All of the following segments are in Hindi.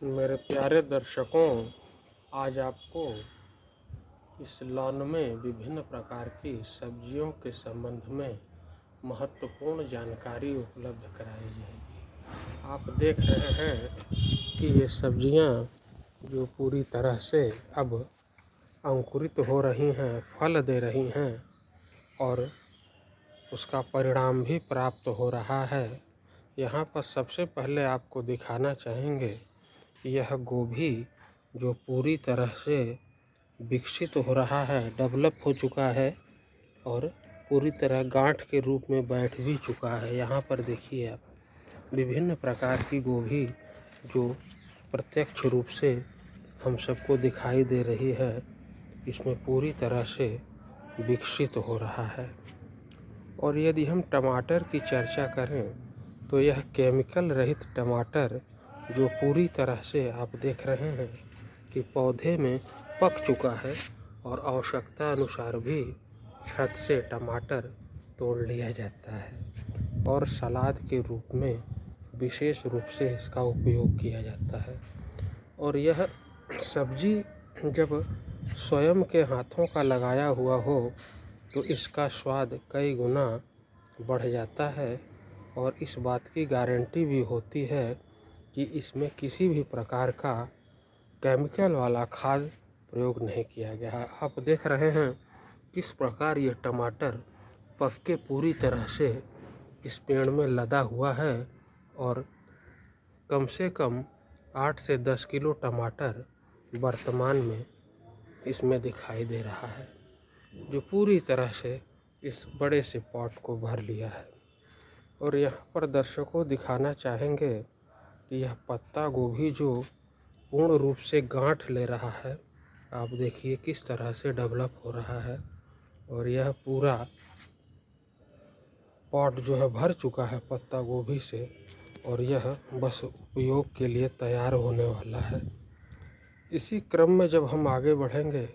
मेरे प्यारे दर्शकों, आज आपको इस लॉन में विभिन्न प्रकार की सब्जियों के संबंध में महत्वपूर्ण जानकारी उपलब्ध कराई जाएगी। आप देख रहे हैं कि ये सब्जियां जो पूरी तरह से अब अंकुरित हो रही हैं, फल दे रही हैं और उसका परिणाम भी प्राप्त हो रहा है। यहाँ पर सबसे पहले आपको दिखाना चाहेंगे यह गोभी जो पूरी तरह से विकसित हो रहा है, डेवलप हो चुका है और पूरी तरह गांठ के रूप में बैठ भी चुका है। यहाँ पर देखिए आप विभिन्न प्रकार की गोभी जो प्रत्यक्ष रूप से हम सबको दिखाई दे रही है, इसमें पूरी तरह से विकसित हो रहा है। और यदि हम टमाटर की चर्चा करें तो यह केमिकल रहित टमाटर जो पूरी तरह से आप देख रहे हैं कि पौधे में पक चुका है और आवश्यकता अनुसार भी छत से टमाटर तोड़ लिया जाता है और सलाद के रूप में विशेष रूप से इसका उपयोग किया जाता है। और यह सब्जी जब स्वयं के हाथों का लगाया हुआ हो तो इसका स्वाद कई गुना बढ़ जाता है और इस बात की गारंटी भी होती है कि इसमें किसी भी प्रकार का केमिकल वाला खाद प्रयोग नहीं किया गया है। आप देख रहे हैं किस प्रकार ये टमाटर पक के पूरी तरह से इस पेड़ में लदा हुआ है और कम से कम 8 से 10 किलो टमाटर वर्तमान में इसमें दिखाई दे रहा है, जो पूरी तरह से इस बड़े से पॉट को भर लिया है। और यहाँ पर दर्शकों दिखाना चाहेंगे कि यह पत्ता गोभी जो पूर्ण रूप से गांठ ले रहा है, आप देखिए किस तरह से डेवलप हो रहा है और यह पूरा पॉट जो है भर चुका है पत्ता गोभी से और यह बस उपयोग के लिए तैयार होने वाला है। इसी क्रम में जब हम आगे बढ़ेंगे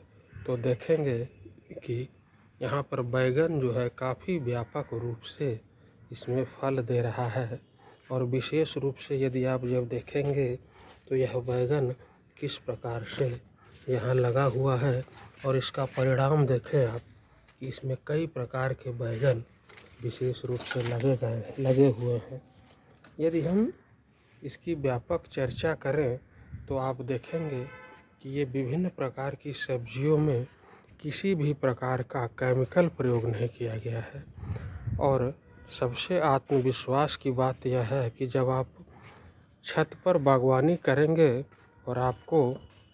तो देखेंगे कि यहाँ पर बैगन जो है काफ़ी व्यापक रूप से इसमें फल दे रहा है और विशेष रूप से यदि आप जब देखेंगे तो यह बैगन किस प्रकार से यहाँ लगा हुआ है और इसका परिणाम देखें आप, इसमें कई प्रकार के बैगन विशेष रूप से लगे हुए हैं। यदि हम इसकी व्यापक चर्चा करें तो आप देखेंगे कि ये विभिन्न प्रकार की सब्जियों में किसी भी प्रकार का केमिकल प्रयोग नहीं किया गया है। और सबसे आत्मविश्वास की बात यह है कि जब आप छत पर बागवानी करेंगे और आपको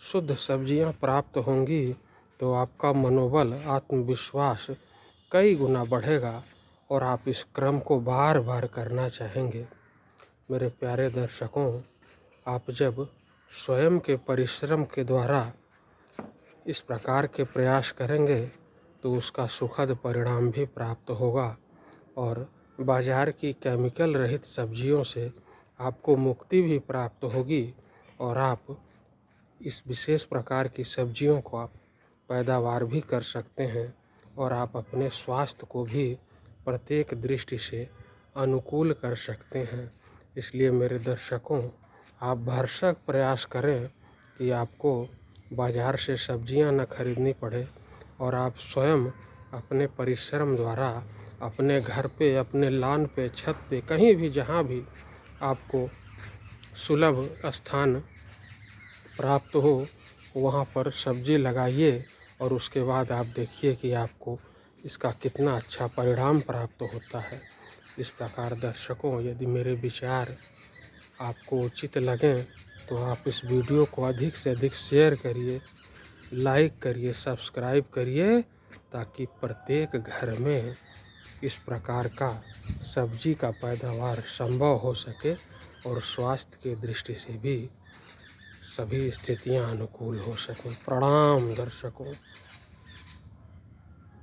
शुद्ध सब्जियां प्राप्त होंगी तो आपका मनोबल, आत्मविश्वास कई गुना बढ़ेगा और आप इस क्रम को बार बार करना चाहेंगे। मेरे प्यारे दर्शकों, आप जब स्वयं के परिश्रम के द्वारा इस प्रकार के प्रयास करेंगे तो उसका सुखद परिणाम भी प्राप्त होगा और बाज़ार की केमिकल रहित सब्जियों से आपको मुक्ति भी प्राप्त होगी और आप इस विशेष प्रकार की सब्जियों को आप पैदावार भी कर सकते हैं और आप अपने स्वास्थ्य को भी प्रत्येक दृष्टि से अनुकूल कर सकते हैं। इसलिए मेरे दर्शकों, आप भरसक प्रयास करें कि आपको बाज़ार से सब्जियां न खरीदनी पड़े और आप स्वयं अपने परिश्रम द्वारा अपने घर पे, अपने लॉन पे, छत पे, कहीं भी जहाँ भी आपको सुलभ स्थान प्राप्त हो वहाँ पर सब्जी लगाइए और उसके बाद आप देखिए कि आपको इसका कितना अच्छा परिणाम प्राप्त होता है। इस प्रकार दर्शकों, यदि मेरे विचार आपको उचित लगें तो आप इस वीडियो को अधिक से अधिक शेयर करिए, लाइक करिए, सब्सक्राइब करिए ताकि प्रत्येक घर में इस प्रकार का सब्जी का पैदावार संभव हो सके और स्वास्थ्य की दृष्टि से भी सभी स्थितियां अनुकूल हो सकें। प्रणाम दर्शकों।